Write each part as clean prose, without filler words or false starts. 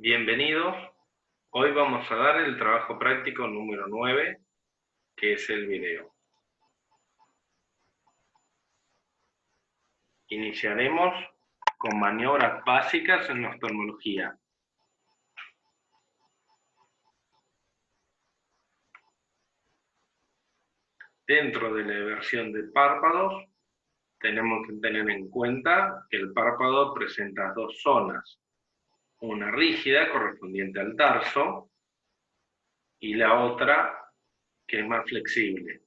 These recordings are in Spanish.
Bienvenidos. Hoy vamos a dar el trabajo práctico número 9, que es el video. Iniciaremos con maniobras básicas en oftalmología. Dentro de la eversión de párpados, tenemos que tener en cuenta que el párpado presenta dos zonas. Una rígida, correspondiente al tarso, y la otra que es más flexible.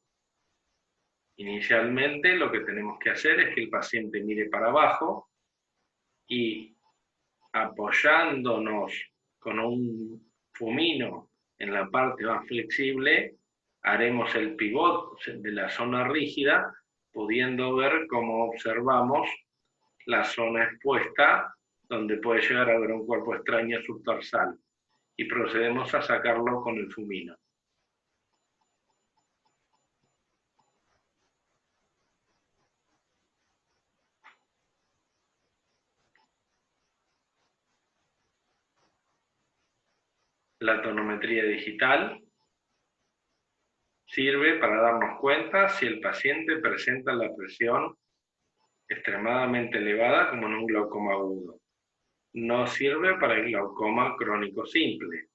Inicialmente lo que tenemos que hacer es que el paciente mire para abajo y apoyándonos con un fumino en la parte más flexible, haremos el pivot de la zona rígida, pudiendo ver cómo observamos la zona expuesta, donde puede llegar a haber un cuerpo extraño subtarsal, y procedemos a sacarlo con el fumino. La tonometría digital sirve para darnos cuenta si el paciente presenta la presión extremadamente elevada como en un glaucoma agudo. No sirve para el glaucoma crónico simple.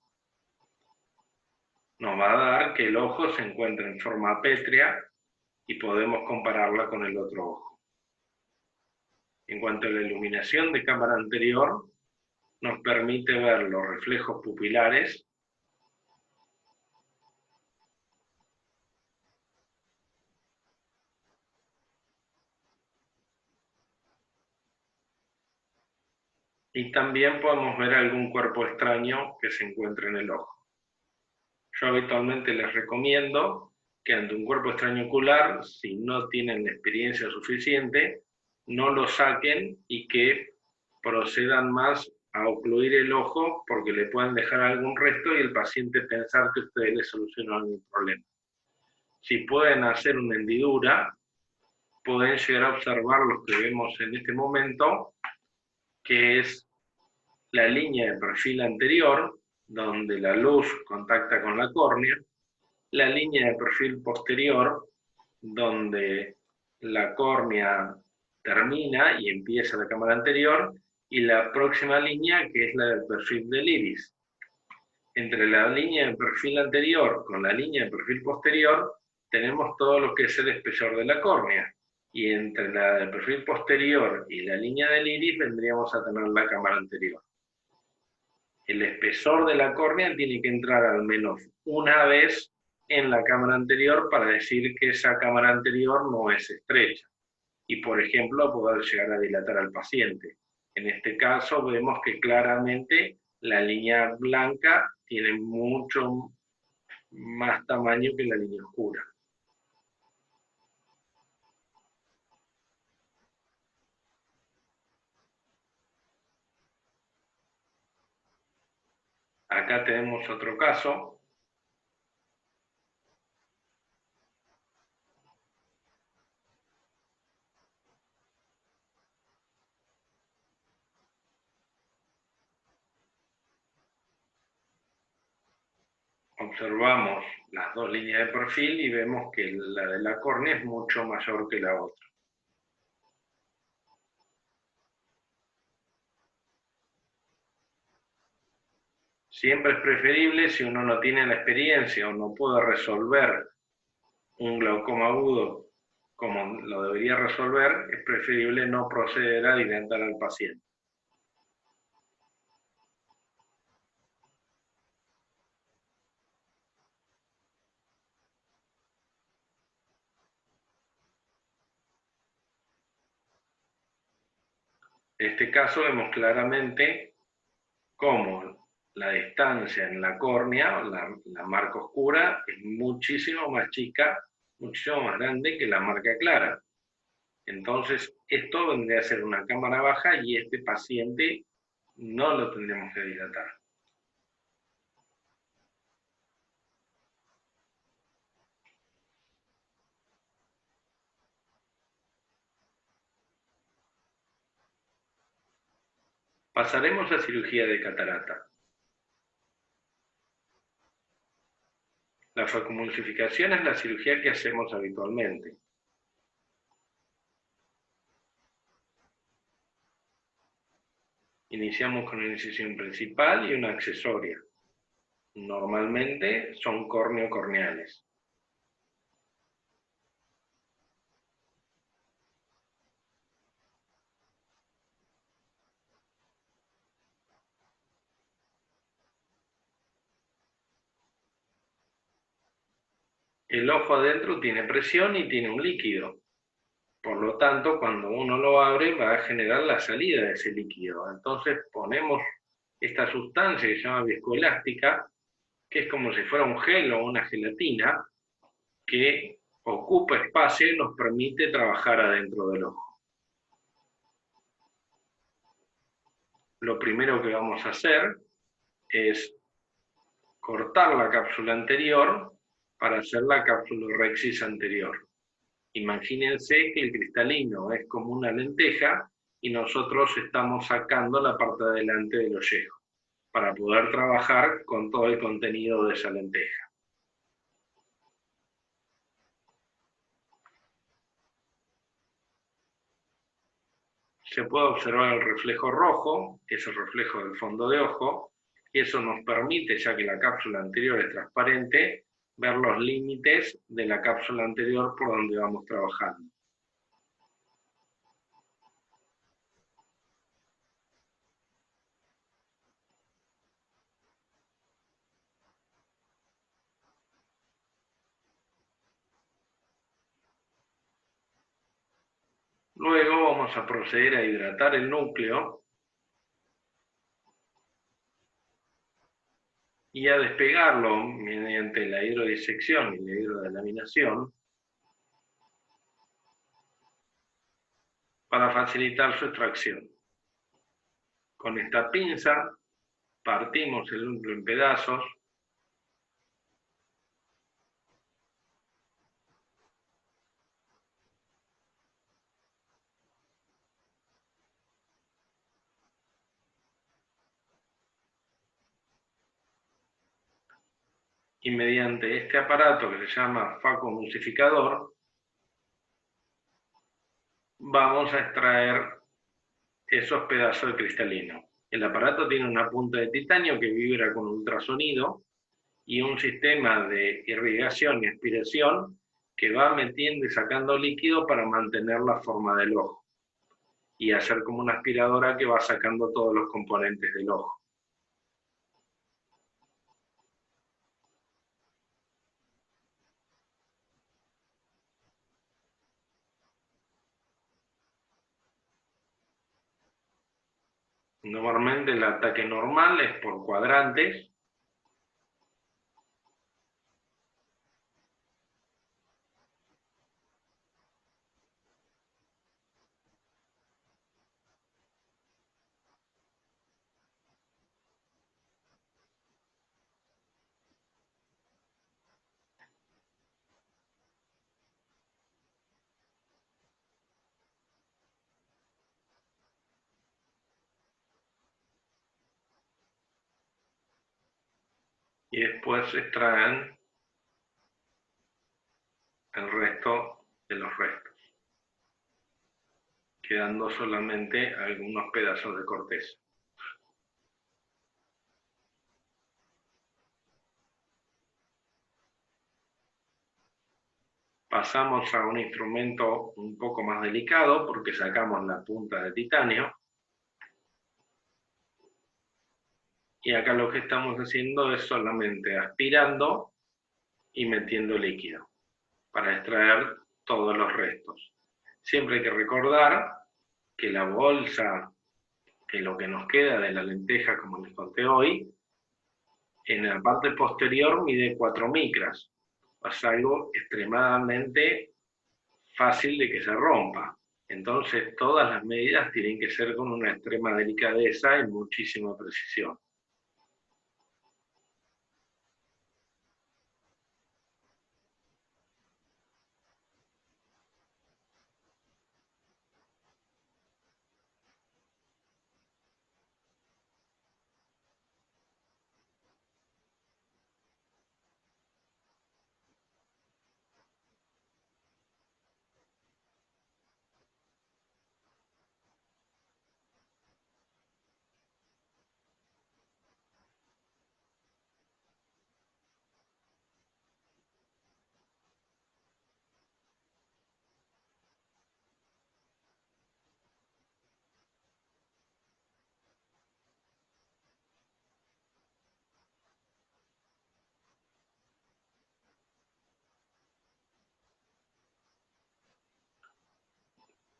Nos va a dar que el ojo se encuentra en forma pétrea y podemos compararla con el otro ojo. En cuanto a la iluminación de cámara anterior, nos permite ver los reflejos pupilares y también podemos ver algún cuerpo extraño que se encuentre en el ojo. Yo habitualmente les recomiendo que ante un cuerpo extraño ocular, si no tienen la experiencia suficiente, no lo saquen y que procedan más a ocluir el ojo porque le pueden dejar algún resto y el paciente pensar que ustedes le solucionan el problema. Si pueden hacer una hendidura, pueden llegar a observar lo que vemos en este momento, que es la línea de perfil anterior, donde la luz contacta con la córnea, la línea de perfil posterior, donde la córnea termina y empieza la cámara anterior, y la próxima línea, que es la del perfil del iris. Entre la línea de perfil anterior con la línea de perfil posterior, tenemos todo lo que es el espesor de la córnea, y entre la del perfil posterior y la línea del iris vendríamos a tener la cámara anterior. El espesor de la córnea tiene que entrar al menos una vez en la cámara anterior para decir que esa cámara anterior no es estrecha y, por ejemplo, poder llegar a dilatar al paciente. En este caso vemos que claramente la línea blanca tiene mucho más tamaño que la línea oscura. Acá tenemos otro caso. Observamos las dos líneas de perfil y vemos que la de la córnea es mucho mayor que la otra. Siempre es preferible, si uno no tiene la experiencia o no puede resolver un glaucoma agudo como lo debería resolver, es preferible no proceder a dilatar al paciente. En este caso vemos claramente cómo la distancia en la córnea, la marca oscura, es muchísimo más chica, muchísimo más grande que la marca clara. Entonces, esto vendría a ser una cámara baja y este paciente no lo tendremos que dilatar. Pasaremos a cirugía de catarata. La facomulsificación es la cirugía que hacemos habitualmente. Iniciamos con una incisión principal y una accesoria. Normalmente son córneo-corneales. El ojo adentro tiene presión y tiene un líquido. Por lo tanto, cuando uno lo abre, va a generar la salida de ese líquido. Entonces ponemos esta sustancia que se llama viscoelástica, que es como si fuera un gel o una gelatina, que ocupa espacio y nos permite trabajar adentro del ojo. Lo primero que vamos a hacer es cortar la cápsula anterior para hacer la cápsula rexis anterior. Imagínense que el cristalino es como una lenteja y nosotros estamos sacando la parte de adelante del ollejo para poder trabajar con todo el contenido de esa lenteja. Se puede observar el reflejo rojo, que es el reflejo del fondo de ojo, y eso nos permite, ya que la cápsula anterior es transparente, ver los límites de la cápsula anterior por donde vamos trabajando. Luego vamos a proceder a hidratar el núcleo y a despegarlo mediante la hidrodisección y la hidrodelaminación para facilitar su extracción. Con esta pinza partimos el núcleo en pedazos y mediante este aparato que se llama facomulsificador vamos a extraer esos pedazos de cristalino. El aparato tiene una punta de titanio que vibra con ultrasonido y un sistema de irrigación y aspiración que va metiendo y sacando líquido para mantener la forma del ojo y hacer como una aspiradora que va sacando todos los componentes del ojo. Normalmente el ataque normal es por cuadrantes. Y después se extraen el resto de los restos, quedando solamente algunos pedazos de corteza. Pasamos a un instrumento un poco más delicado porque sacamos la punta de titanio. Y acá lo que estamos haciendo es solamente aspirando y metiendo líquido para extraer todos los restos. Siempre hay que recordar que la bolsa, que lo que nos queda de la lenteja, como les conté hoy, en la parte posterior mide 4 micras. Es algo extremadamente fácil de que se rompa. Entonces todas las medidas tienen que ser con una extrema delicadeza y muchísima precisión.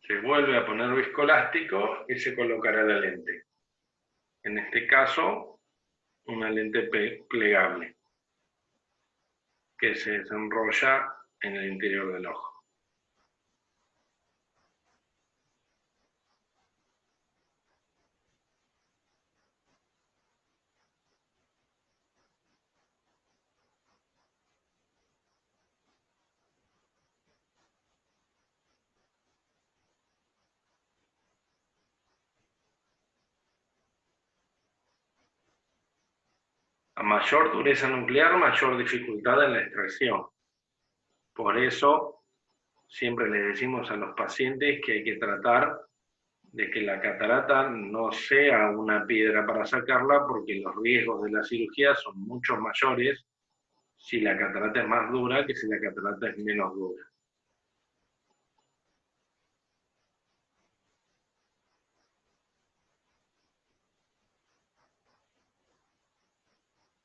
Se vuelve a poner viscoelástico y se colocará la lente. En este caso, una lente plegable que se desenrolla en el interior del ojo. A mayor dureza nuclear, mayor dificultad en la extracción. Por eso, siempre les decimos a los pacientes que hay que tratar de que la catarata no sea una piedra para sacarla, porque los riesgos de la cirugía son mucho mayores si la catarata es más dura que si la catarata es menos dura.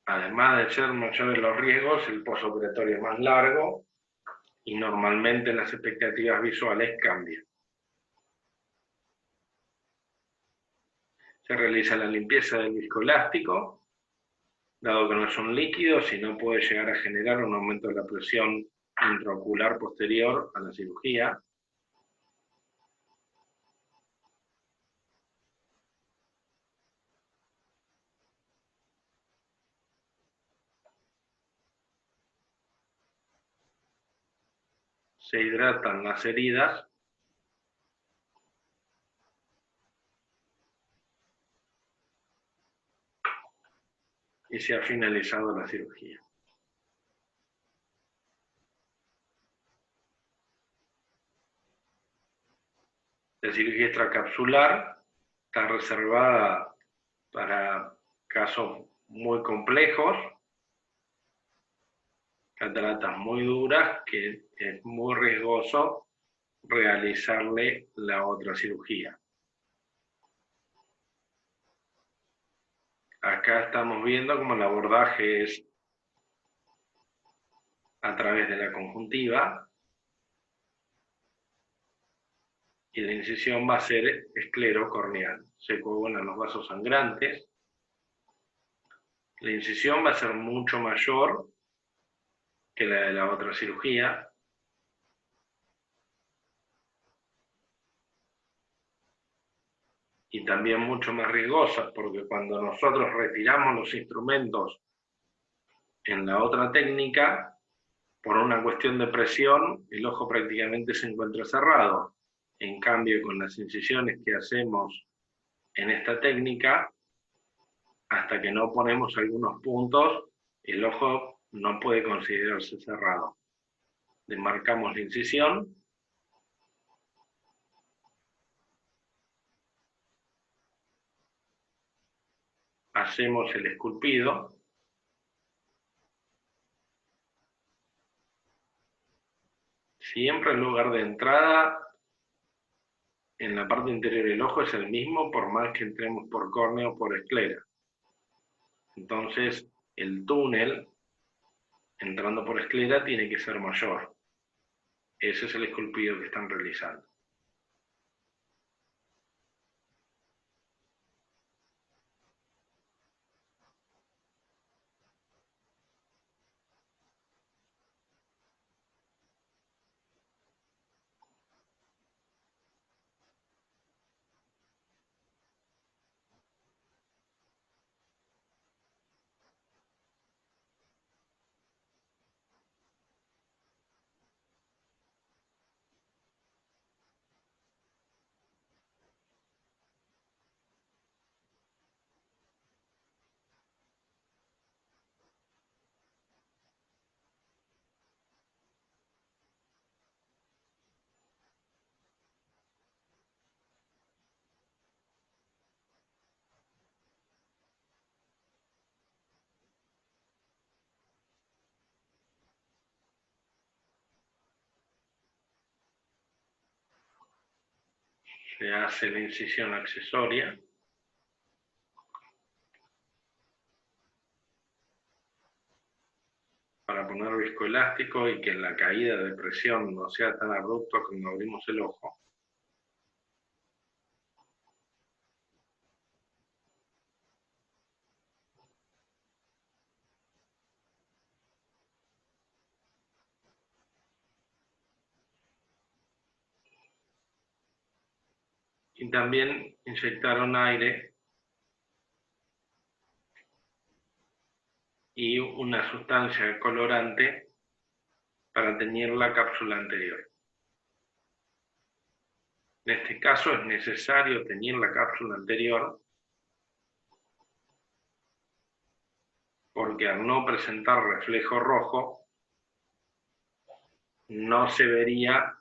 Además de ser mayores los riesgos, el postoperatorio es más largo y normalmente las expectativas visuales cambian. Se realiza la limpieza del viscoelástico, dado que no es un líquido, si no puede llegar a generar un aumento de la presión intraocular posterior a la cirugía. Se hidratan las heridas y se ha finalizado la cirugía. La cirugía extracapsular está reservada para casos muy complejos, cataratas muy duras, que es muy riesgoso realizarle la otra cirugía. Acá estamos viendo cómo el abordaje es a través de la conjuntiva y la incisión va a ser esclerocorneal. Se coagulan los vasos sangrantes. La incisión va a ser mucho mayor que la de la otra cirugía. Y también mucho más riesgosa, porque cuando nosotros retiramos los instrumentos en la otra técnica, por una cuestión de presión, el ojo prácticamente se encuentra cerrado. En cambio, con las incisiones que hacemos en esta técnica, hasta que no ponemos algunos puntos, el ojo no puede considerarse cerrado. Demarcamos la incisión. Hacemos el esculpido. Siempre el lugar de entrada en la parte interior del ojo es el mismo, por más que entremos por córnea o por esclera. Entonces, el túnel, entrando por esclera, tiene que ser mayor. Ese es el esculpido que están realizando. Se hace la incisión accesoria. Para poner viscoelástico y que la caída de presión no sea tan abrupta cuando abrimos el ojo. Y también inyectaron aire y una sustancia colorante para teñir la cápsula anterior. En este caso es necesario teñir la cápsula anterior porque al no presentar reflejo rojo no se vería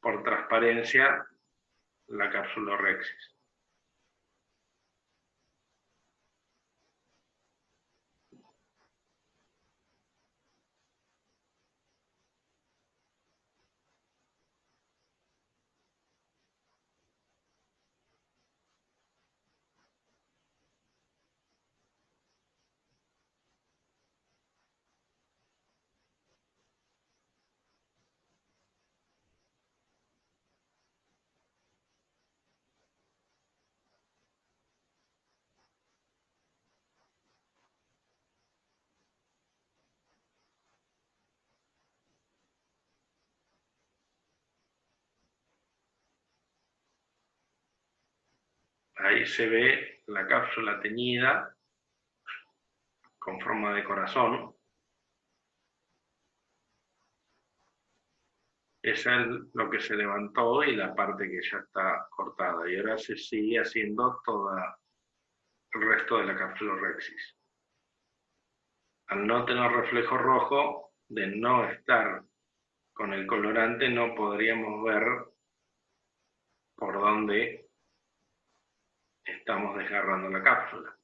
por transparencia la capsulorhexis. Ahí se ve la cápsula teñida con forma de corazón. Esa es lo que se levantó y la parte que ya está cortada. Y ahora se sigue haciendo todo el resto de la capsulorhexis. Al no tener reflejo rojo, de no estar con el colorante, no podríamos ver por dónde estamos desgarrando la cápsula.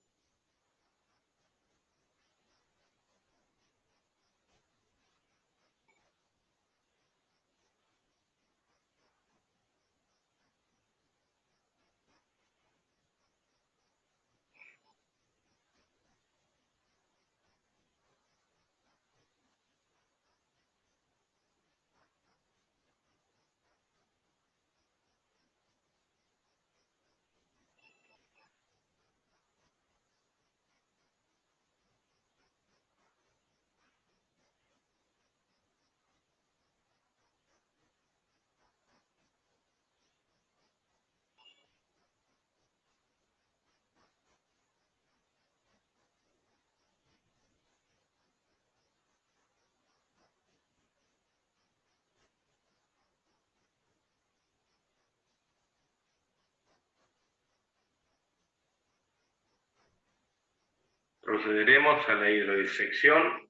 Procederemos a la hidrodisección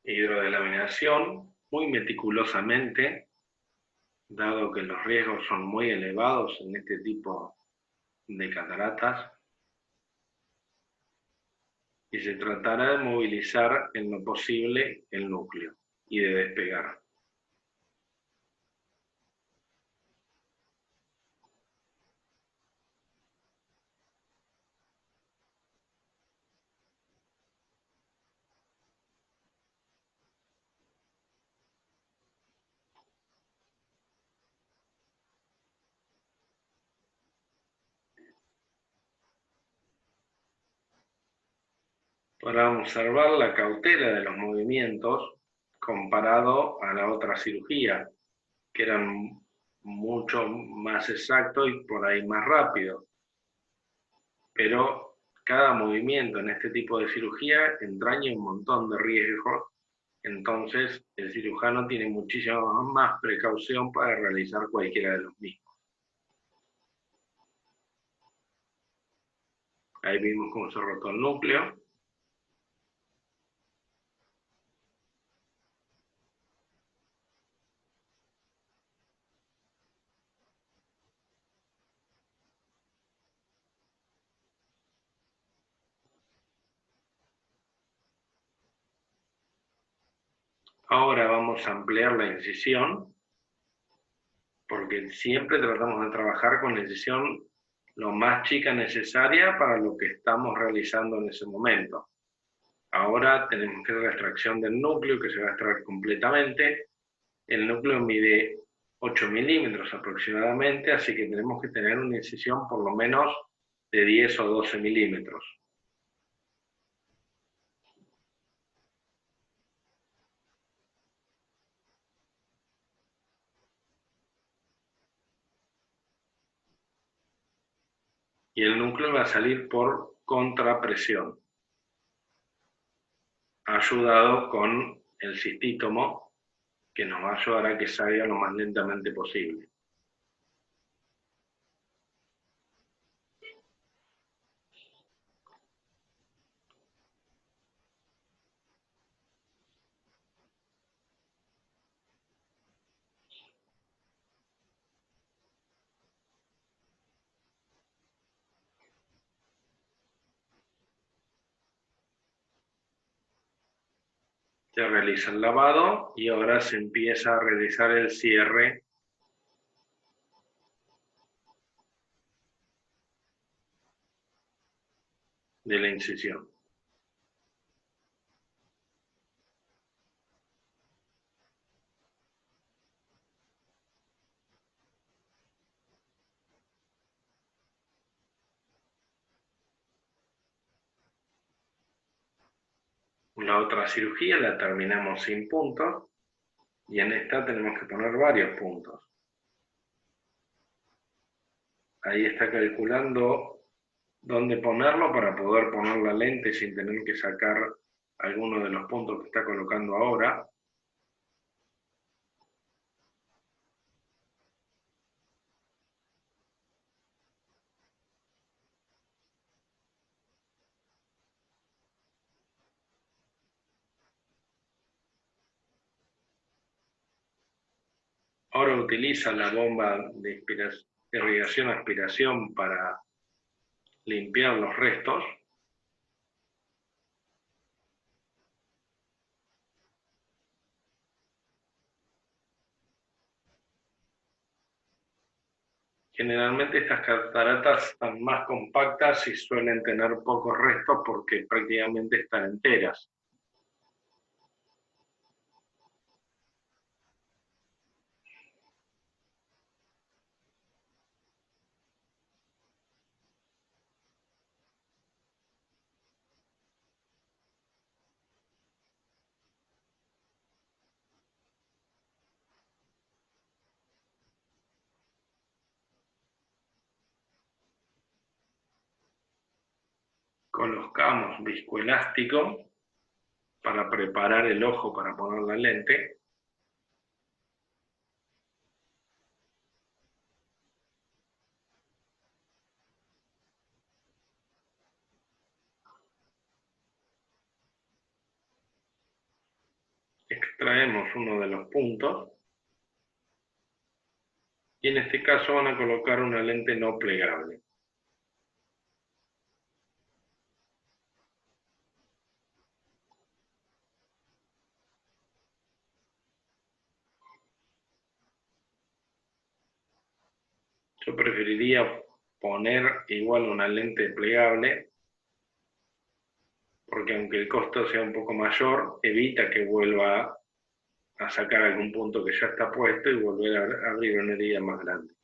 e hidrodelaminación muy meticulosamente, dado que los riesgos son muy elevados en este tipo de cataratas, y se tratará de movilizar en lo posible el núcleo y de despegar. Para observar la cautela de los movimientos comparado a la otra cirugía, que eran mucho más exactos y por ahí más rápido. Pero cada movimiento en este tipo de cirugía entraña un montón de riesgos, entonces el cirujano tiene muchísima más precaución para realizar cualquiera de los mismos. Ahí vimos cómo se rotó el núcleo. Ahora vamos a ampliar la incisión, porque siempre tratamos de trabajar con la incisión lo más chica necesaria para lo que estamos realizando en ese momento. Ahora tenemos que hacer la extracción del núcleo, que se va a extraer completamente. El núcleo mide 8 milímetros aproximadamente, así que tenemos que tener una incisión por lo menos de 10 o 12 milímetros. y el núcleo va a salir por contrapresión, ayudado con el cistítomo, que nos va a ayudar a que salga lo más lentamente posible. Se realiza el lavado y ahora se empieza a realizar el cierre de la incisión. La otra cirugía la terminamos sin puntos y en esta tenemos que poner varios puntos. Ahí está calculando dónde ponerlo para poder poner la lente sin tener que sacar alguno de los puntos que está colocando ahora. Ahora utiliza la bomba de irrigación-aspiración para limpiar los restos. Generalmente estas cataratas están más compactas y suelen tener pocos restos porque prácticamente están enteras. Colocamos viscoelástico para preparar el ojo para poner la lente. Extraemos uno de los puntos y en este caso van a colocar una lente no plegable. Yo preferiría poner igual una lente plegable porque aunque el costo sea un poco mayor, evita que vuelva a sacar algún punto que ya está puesto y volver a abrir una herida más grande.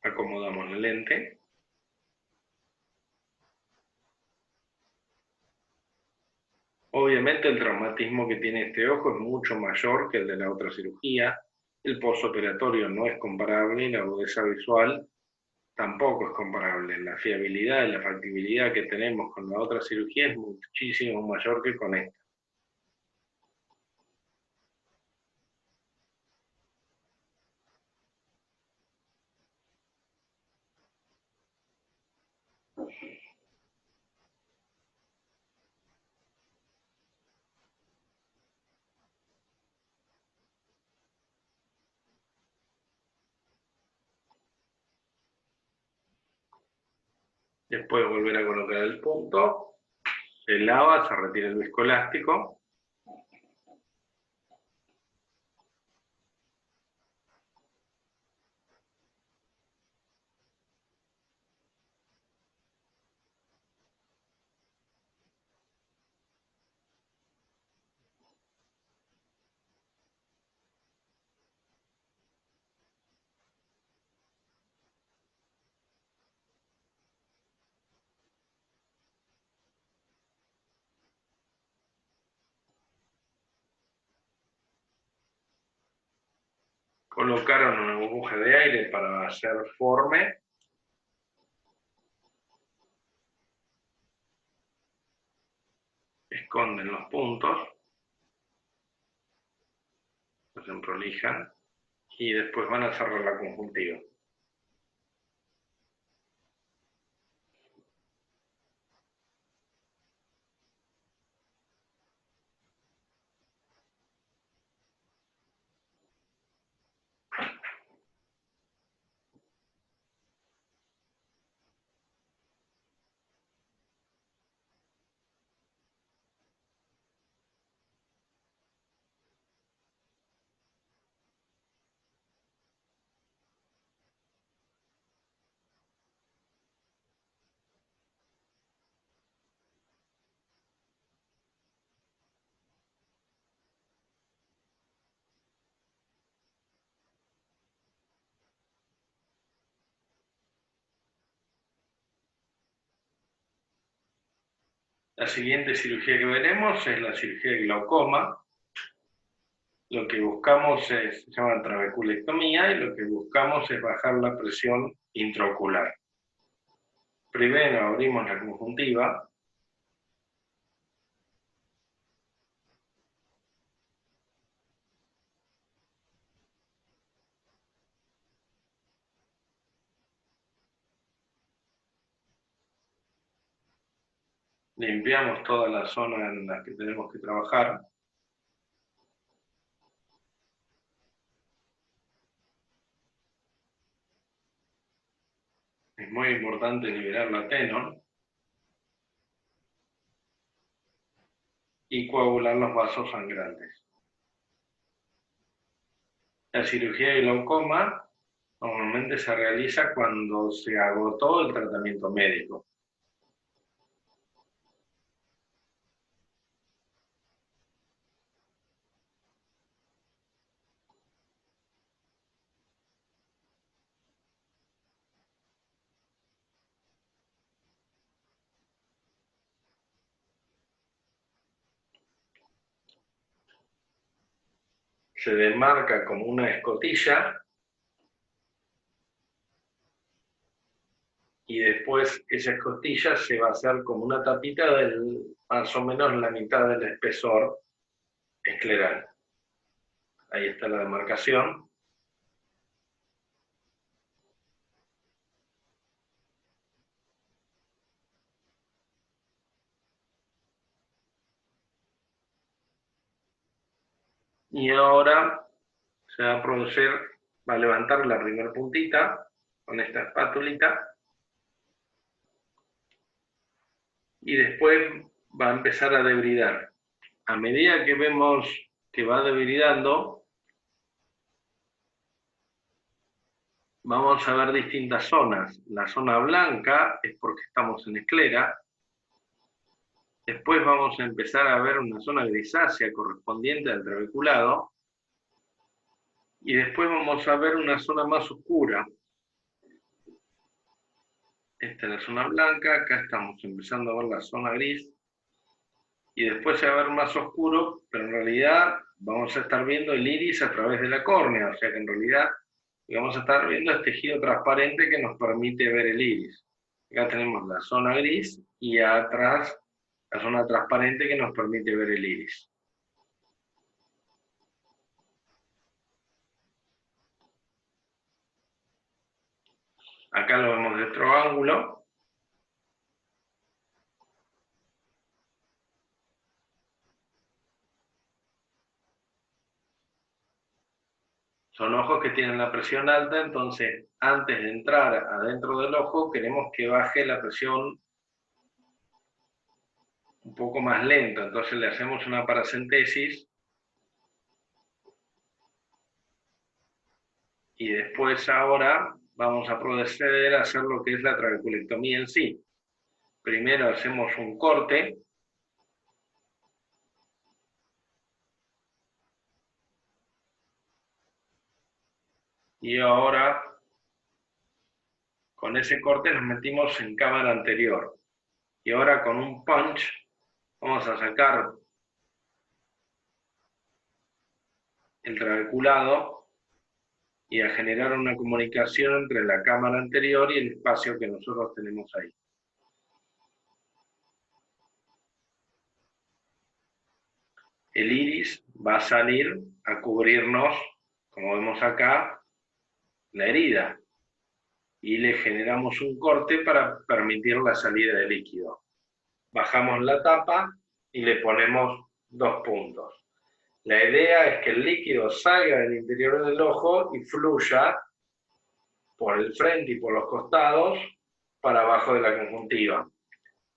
Acomodamos la lente. Obviamente el traumatismo que tiene este ojo es mucho mayor que el de la otra cirugía. El postoperatorio no es comparable y la agudeza visual tampoco es comparable. La fiabilidad y la factibilidad que tenemos con la otra cirugía es muchísimo mayor que con esta. Después de volver a colocar el punto, se lava, se retira el viscoelástico. Colocaron una burbuja de aire para hacer forme. Esconden los puntos. Los emprolijan. Y después van a cerrar la conjuntiva. La siguiente cirugía que veremos es la cirugía de glaucoma. Lo que buscamos se llama trabeculectomía, y lo que buscamos es bajar la presión intraocular. Primero abrimos la conjuntiva. Limpiamos toda la zona en la que tenemos que trabajar. Es muy importante liberar la tenon y coagular los vasos sangrantes. La cirugía de glaucoma normalmente se realiza cuando se agotó el tratamiento médico. Se demarca como una escotilla y después esa escotilla se va a hacer como una tapita del más o menos la mitad del espesor escleral. Ahí está la demarcación. Y ahora se va a producir, va a levantar la primera puntita con esta espátulita. Y después va a empezar a debridar. A medida que vemos que va debridando, vamos a ver distintas zonas. La zona blanca es porque estamos en esclera. Después vamos a empezar a ver una zona grisácea correspondiente al trabeculado. Y después vamos a ver una zona más oscura. Esta es la zona blanca, acá estamos empezando a ver la zona gris. Y después se va a ver más oscuro, pero en realidad vamos a estar viendo el iris a través de la córnea. O sea que en realidad vamos a estar viendo este tejido transparente que nos permite ver el iris. Acá tenemos la zona gris y atrás la zona transparente que nos permite ver el iris. Acá lo vemos de otro ángulo. Son ojos que tienen la presión alta, entonces antes de entrar adentro del ojo queremos que baje la presión un poco más lento, entonces le hacemos una paracentesis y después ahora vamos a proceder a hacer lo que es la trabeculectomía en sí. Primero hacemos un corte. Y ahora, con ese corte nos metimos en cámara anterior. Y ahora con un punch vamos a sacar el trabeculado y a generar una comunicación entre la cámara anterior y el espacio que nosotros tenemos ahí. El iris va a salir a cubrirnos, como vemos acá, la herida, y le generamos un corte para permitir la salida de líquido. Bajamos la tapa y le ponemos 2 puntos. La idea es que el líquido salga del interior del ojo y fluya por el frente y por los costados para abajo de la conjuntiva,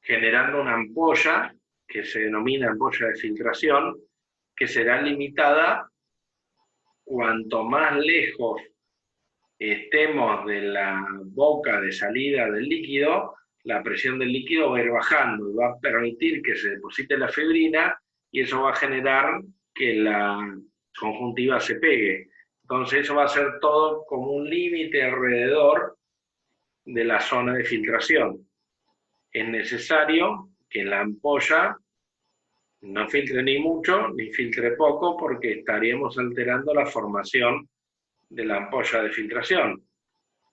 generando una ampolla que se denomina ampolla de filtración, que será limitada cuanto más lejos estemos de la boca de salida del líquido, la presión del líquido va a ir bajando y va a permitir que se deposite la fibrina y eso va a generar que la conjuntiva se pegue. Entonces eso va a ser todo como un límite alrededor de la zona de filtración. Es necesario que la ampolla no filtre ni mucho ni filtre poco porque estaríamos alterando la formación de la ampolla de filtración.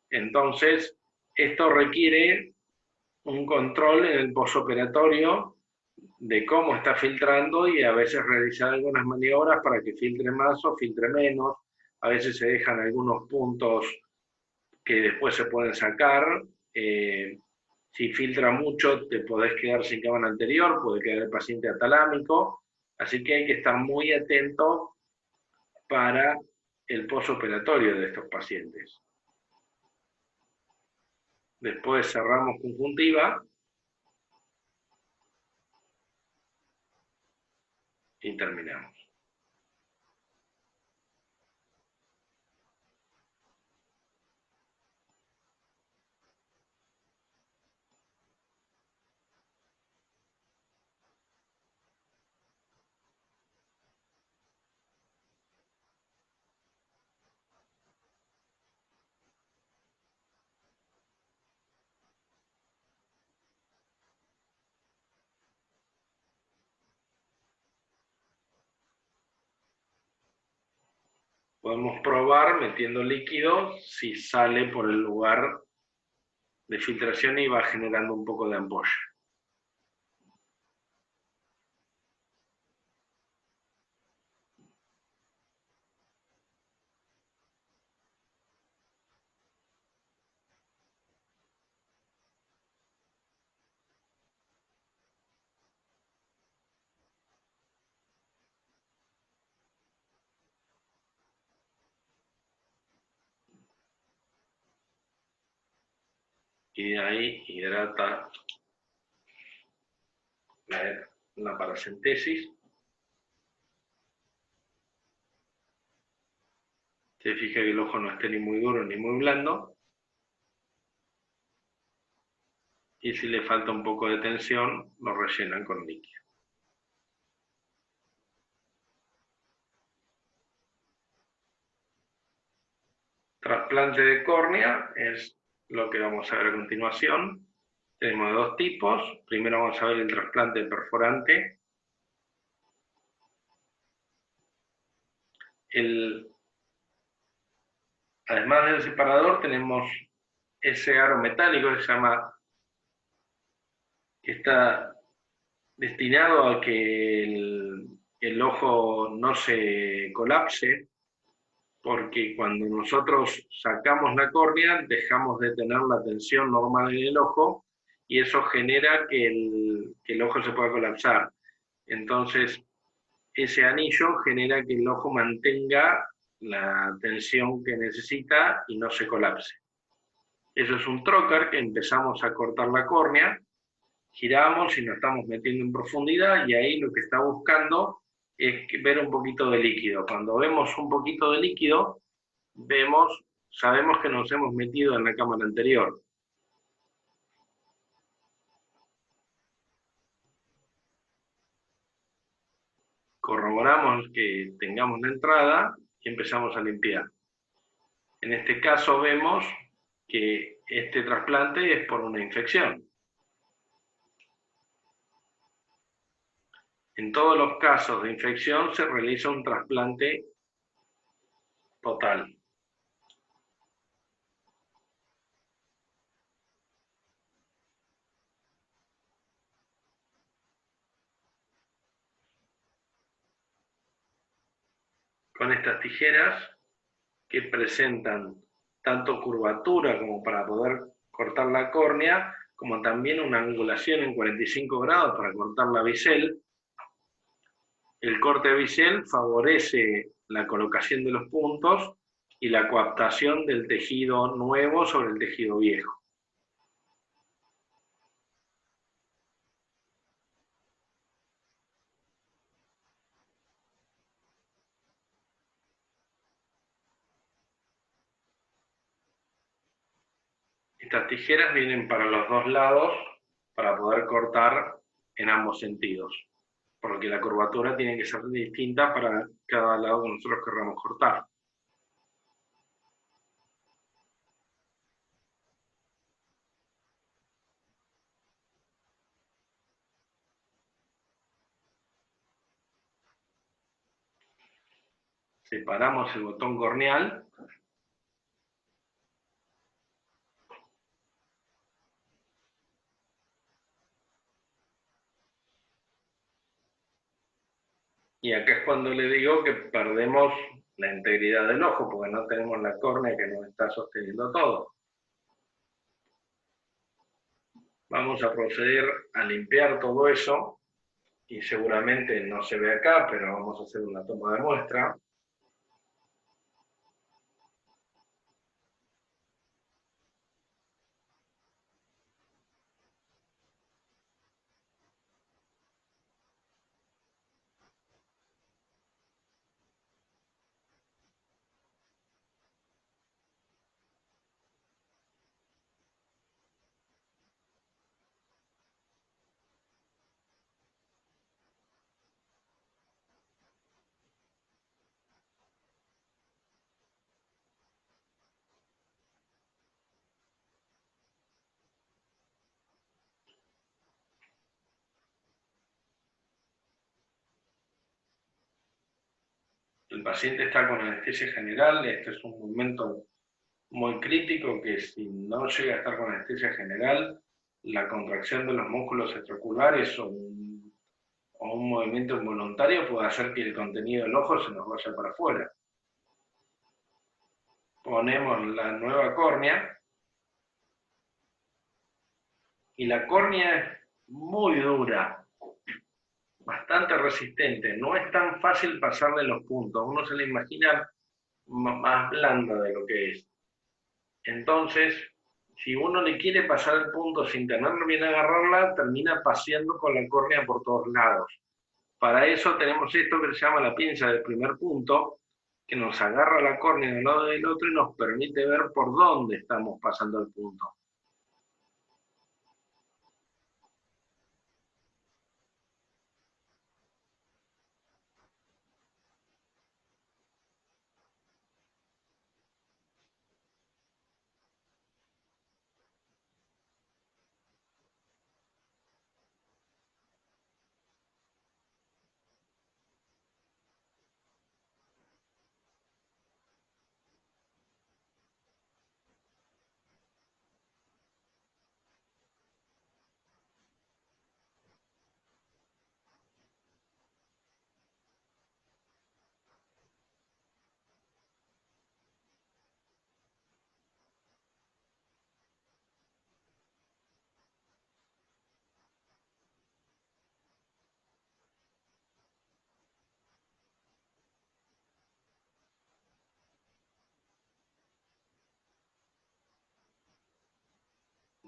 Entonces, esto requiere un control en el posoperatorio de cómo está filtrando y a veces realizar algunas maniobras para que filtre más o filtre menos. A veces se dejan algunos puntos que después se pueden sacar. Si filtra mucho, te podés quedar sin cámara anterior, puede quedar el paciente atalámico. Así que hay que estar muy atento para el posoperatorio de estos pacientes. Después cerramos conjuntiva y terminamos. Podemos probar metiendo líquido si sale por el lugar de filtración y va generando un poco de ampolla. Y de ahí hidrata la paracentesis. Se fija que el ojo no esté ni muy duro ni muy blando. Y si le falta un poco de tensión, lo rellenan con líquido. Trasplante de córnea es lo que vamos a ver a continuación. Tenemos 2 tipos. Primero vamos a ver el trasplante perforante. Además del separador tenemos ese aro metálico que se llama, que está destinado a que el ojo no se colapse, porque cuando nosotros sacamos la córnea dejamos de tener la tensión normal en el ojo y eso genera que el ojo se pueda colapsar. Entonces, ese anillo genera que el ojo mantenga la tensión que necesita y no se colapse. Eso es un trocar que empezamos a cortar la córnea, giramos y nos estamos metiendo en profundidad y ahí lo que está buscando es ver un poquito de líquido. Cuando vemos un poquito de líquido, sabemos que nos hemos metido en la cámara anterior. Corroboramos que tengamos la entrada y empezamos a limpiar. En este caso vemos que este trasplante es por una infección. En todos los casos de infección se realiza un trasplante total. con estas tijeras que presentan tanto curvatura como para poder cortar la córnea, como también una angulación en 45 grados para cortar la bisel. El corte de bisel favorece la colocación de los puntos y la coaptación del tejido nuevo sobre el tejido viejo. Estas tijeras vienen para los dos lados para poder cortar en ambos sentidos, porque la curvatura tiene que ser distinta para cada lado que nosotros querramos cortar. Separamos el botón corneal y acá es cuando le digo que perdemos la integridad del ojo, porque no tenemos la córnea que nos está sosteniendo todo. Vamos a proceder a limpiar todo eso, y seguramente no se ve acá, pero vamos a hacer una toma de muestra. El paciente está con anestesia general, este es un momento muy crítico que si no llega a estar con anestesia general, la contracción de los músculos extraoculares o un movimiento involuntario puede hacer que el contenido del ojo se nos vaya para afuera. Ponemos la nueva córnea, y la córnea es muy dura, bastante resistente, no es tan fácil pasarle los puntos, uno se la imagina más blanda de lo que es. Entonces, si uno le quiere pasar el punto sin tenerlo bien agarrarla, termina paseando con la córnea por todos lados. Para eso tenemos esto que se llama la pinza del primer punto, que nos agarra la córnea de un lado del otro y nos permite ver por dónde estamos pasando el punto.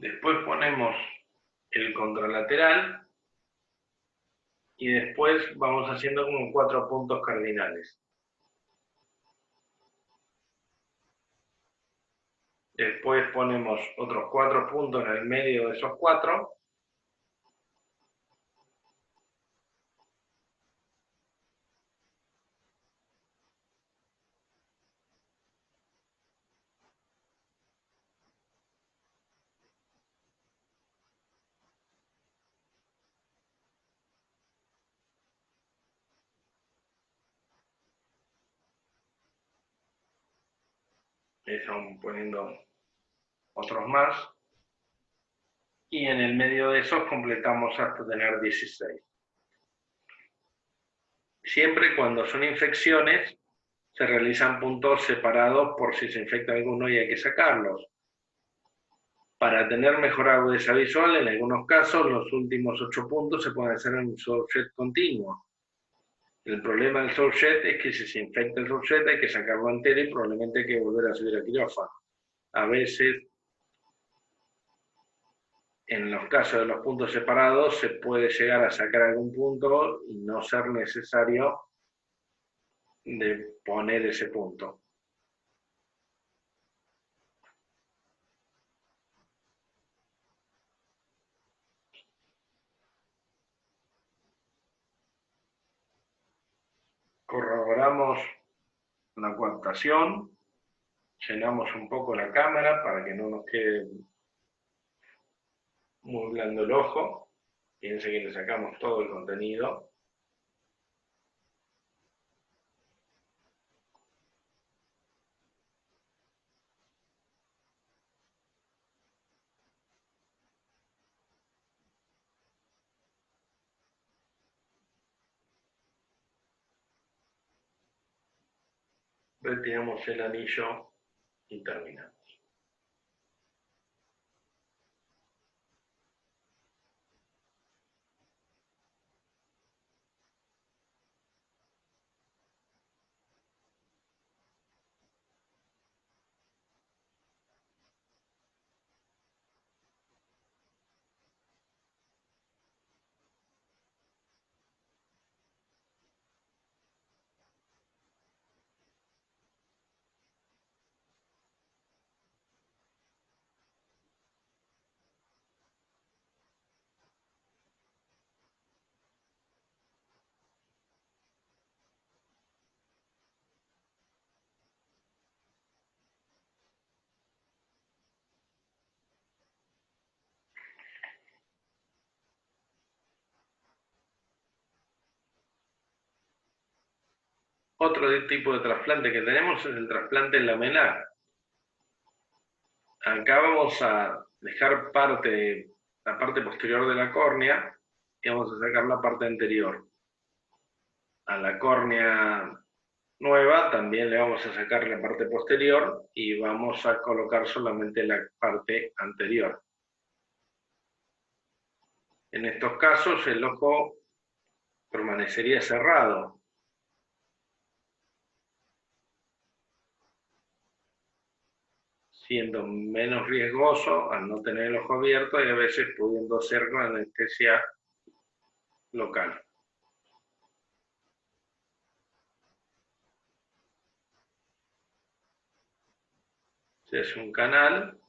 Después ponemos el contralateral y después vamos haciendo como 4 puntos cardinales. Después ponemos otros 4 puntos en el medio de esos 4. Estamos poniendo otros más. Y en el medio de esos completamos hasta tener 16. Siempre cuando son infecciones, se realizan puntos separados por si se infecta alguno y hay que sacarlos. Para tener mejor agudeza visual, en algunos casos, los últimos 8 puntos se pueden hacer en un source continuo. El problema del source es que si se infecta el source hay que sacarlo entero y probablemente hay que volver a subir al quirófano. A veces, en los casos de los puntos separados, se puede llegar a sacar algún punto y no ser necesario de poner ese punto. Corroboramos la coaptación, llenamos un poco la cámara para que no nos quede muy blando el ojo. Fíjense que le sacamos todo el contenido. Retiramos el anillo y terminamos. Otro tipo de trasplante que tenemos es el trasplante laminar. Acá vamos a dejar la parte posterior de la córnea y vamos a sacar la parte anterior. A la córnea nueva también le vamos a sacar la parte posterior y vamos a colocar solamente la parte anterior. En estos casos el ojo permanecería cerrado, siendo menos riesgoso al no tener el ojo abierto y a veces pudiendo ser con anestesia local. Se hace un canal,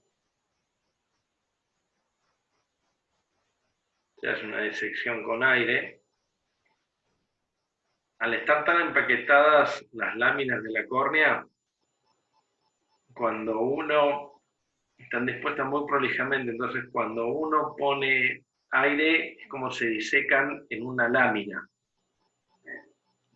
se hace una disección con aire. Al estar tan empaquetadas las láminas de la córnea, cuando uno están dispuestas muy prolijamente, entonces cuando uno pone aire es como se disecan en una lámina.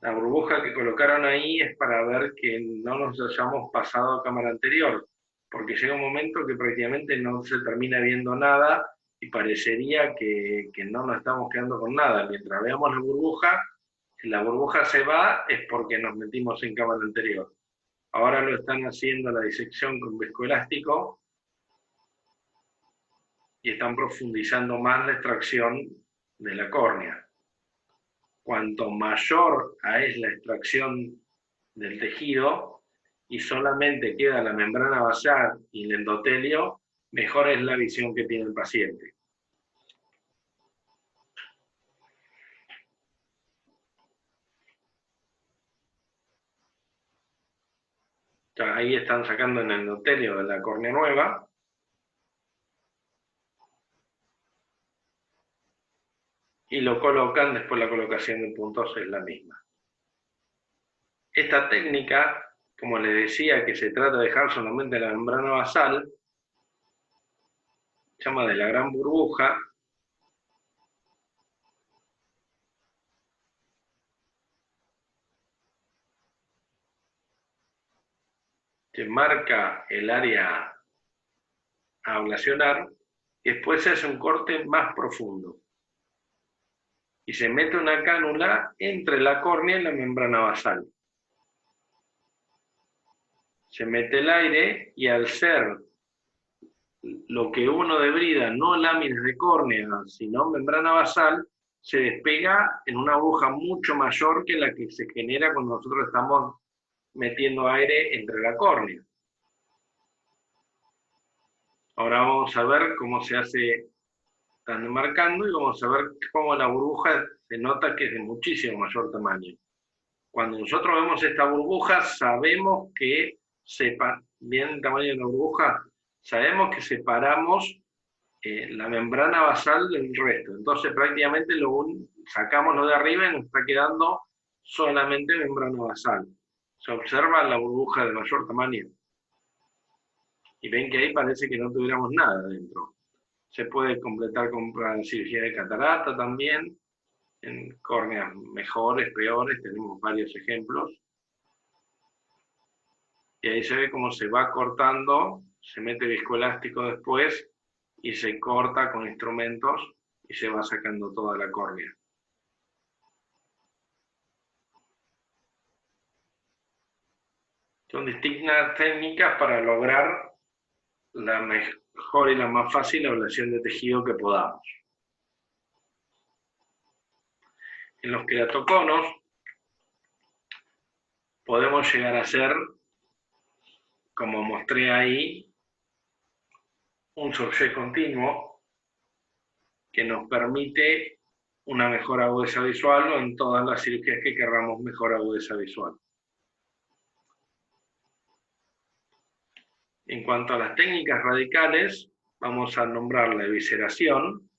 La burbuja que colocaron ahí es para ver que no nos hayamos pasado a cámara anterior, porque llega un momento que prácticamente no se termina viendo nada y parecería que no nos estamos quedando con nada. Mientras veamos la burbuja, si la burbuja se va es porque nos metimos en cámara anterior. Ahora lo están haciendo la disección con viscoelástico y están profundizando más la extracción de la córnea. Cuanto mayor es la extracción del tejido y solamente queda la membrana basal y el endotelio, mejor es la visión que tiene el paciente. Ya ahí están sacando el endotelio de la córnea nueva. Y lo colocan, después la colocación de puntos es la misma. Esta técnica, como les decía, que se trata de dejar solamente la membrana basal, se llama de la gran burbuja, que marca el área a ablacionar, y después se hace un corte más profundo. Y se mete una cánula entre la córnea y la membrana basal. se mete el aire y al ser lo que uno debrida, no láminas de córnea, sino membrana basal, se despega en una burbuja mucho mayor que la que se genera cuando nosotros estamos metiendo aire entre la córnea. Ahora vamos a ver cómo se hace, están marcando, y vamos a ver cómo la burbuja se nota que es de muchísimo mayor tamaño. Cuando nosotros vemos esta burbuja, sabemos que, bien el tamaño de la burbuja, sabemos que separamos la membrana basal del resto. Entonces prácticamente sacamos lo de arriba y nos está quedando solamente membrana basal. Se observa la burbuja de mayor tamaño. Y ven que ahí parece que no tuviéramos nada dentro. Se puede completar con la cirugía de catarata también, en córneas mejores, peores, tenemos varios ejemplos. Y ahí se ve cómo se va cortando, se mete viscoelástico después, y se corta con instrumentos, y se va sacando toda la córnea. Son distintas técnicas para lograr la mejor y la más fácil ablación de tejido que podamos. En los queratoconos podemos llegar a hacer, como mostré ahí, un surgé continuo que nos permite una mejor agudeza visual, o en todas las cirugías que querramos mejor agudeza visual. En cuanto a las técnicas radicales, vamos a nombrar la evisceración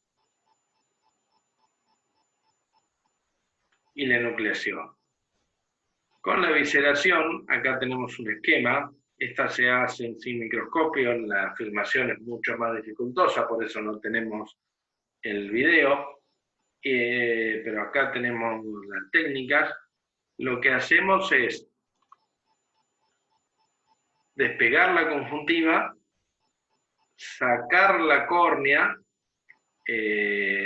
y la enucleación. Con la evisceración, acá tenemos un esquema. Esta se hace sin microscopio, la filmación es mucho más dificultosa, por eso no tenemos el video, pero acá tenemos las técnicas. Lo que hacemos es despegar la conjuntiva, sacar la córnea,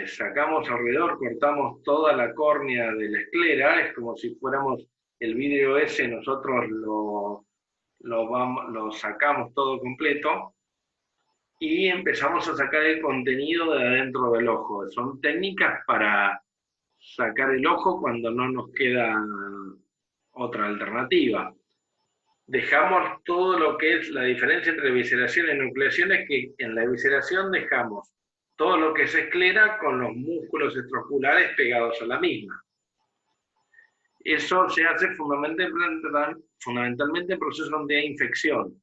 sacamos alrededor, cortamos toda la córnea de la esclera, es como si fuéramos el vidrio ese, nosotros lo sacamos todo completo, y empezamos a sacar el contenido de adentro del ojo. Son técnicas para sacar el ojo cuando no nos queda otra alternativa. Dejamos todo lo que es la diferencia entre evisceración y enucleación, es que en la evisceración dejamos todo lo que es esclera con los músculos extraoculares pegados a la misma. Eso se hace fundamentalmente en procesos de infección.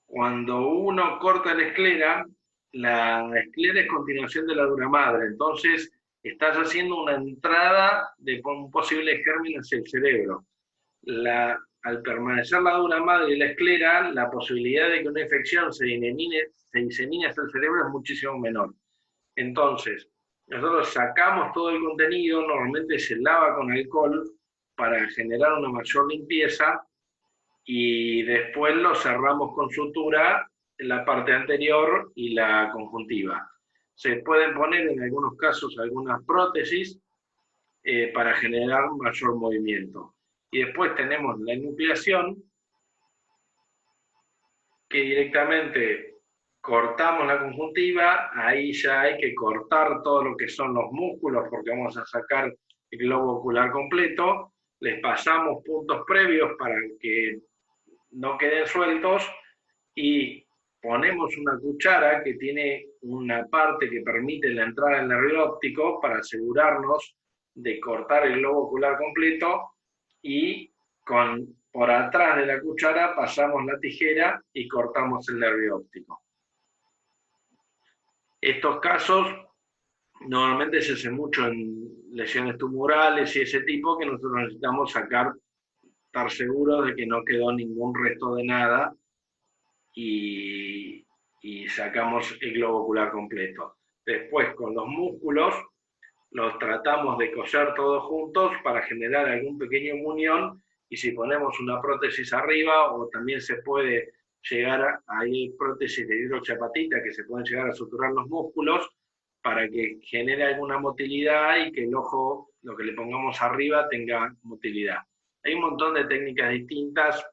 Cuando uno corta la esclera es continuación de la dura madre, entonces estás haciendo una entrada de un posible germen hacia el cerebro. Al permanecer la dura madre y la esclera, la posibilidad de que una infección se disemine hacia el cerebro es muchísimo menor. Entonces, nosotros sacamos todo el contenido, normalmente se lava con alcohol para generar una mayor limpieza, y después lo cerramos con sutura en la parte anterior y la conjuntiva. Se pueden poner en algunos casos algunas prótesis para generar mayor movimiento. Y después tenemos la enucleación, que directamente cortamos la conjuntiva, ahí ya hay que cortar todo lo que son los músculos, porque vamos a sacar el globo ocular completo, les pasamos puntos previos para que no queden sueltos, y ponemos una cuchara que tiene una parte que permite la entrada del nervio óptico para asegurarnos de cortar el globo ocular completo, y por atrás de la cuchara pasamos la tijera y cortamos el nervio óptico. Estos casos normalmente se hace mucho en lesiones tumorales y ese tipo, que nosotros necesitamos estar seguros de que no quedó ningún resto de nada, y sacamos el globo ocular completo. Después, con los músculos, los tratamos de coser todos juntos para generar algún pequeño unión, y si ponemos una prótesis arriba, o también se puede llegar hay prótesis de hidroxiapatita que se pueden llegar a suturar los músculos para que genere alguna motilidad y que el ojo, lo que le pongamos arriba, tenga motilidad. Hay un montón de técnicas distintas,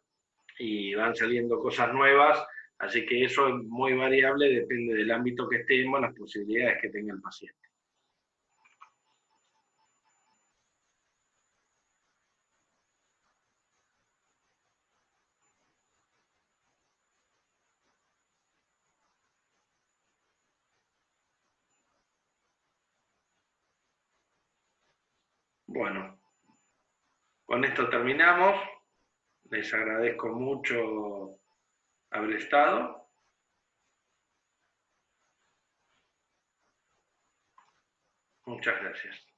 y van saliendo cosas nuevas, así que eso es muy variable, depende del ámbito que estemos, las posibilidades que tenga el paciente. Bueno, con esto terminamos. Les agradezco mucho haber estado. Muchas gracias.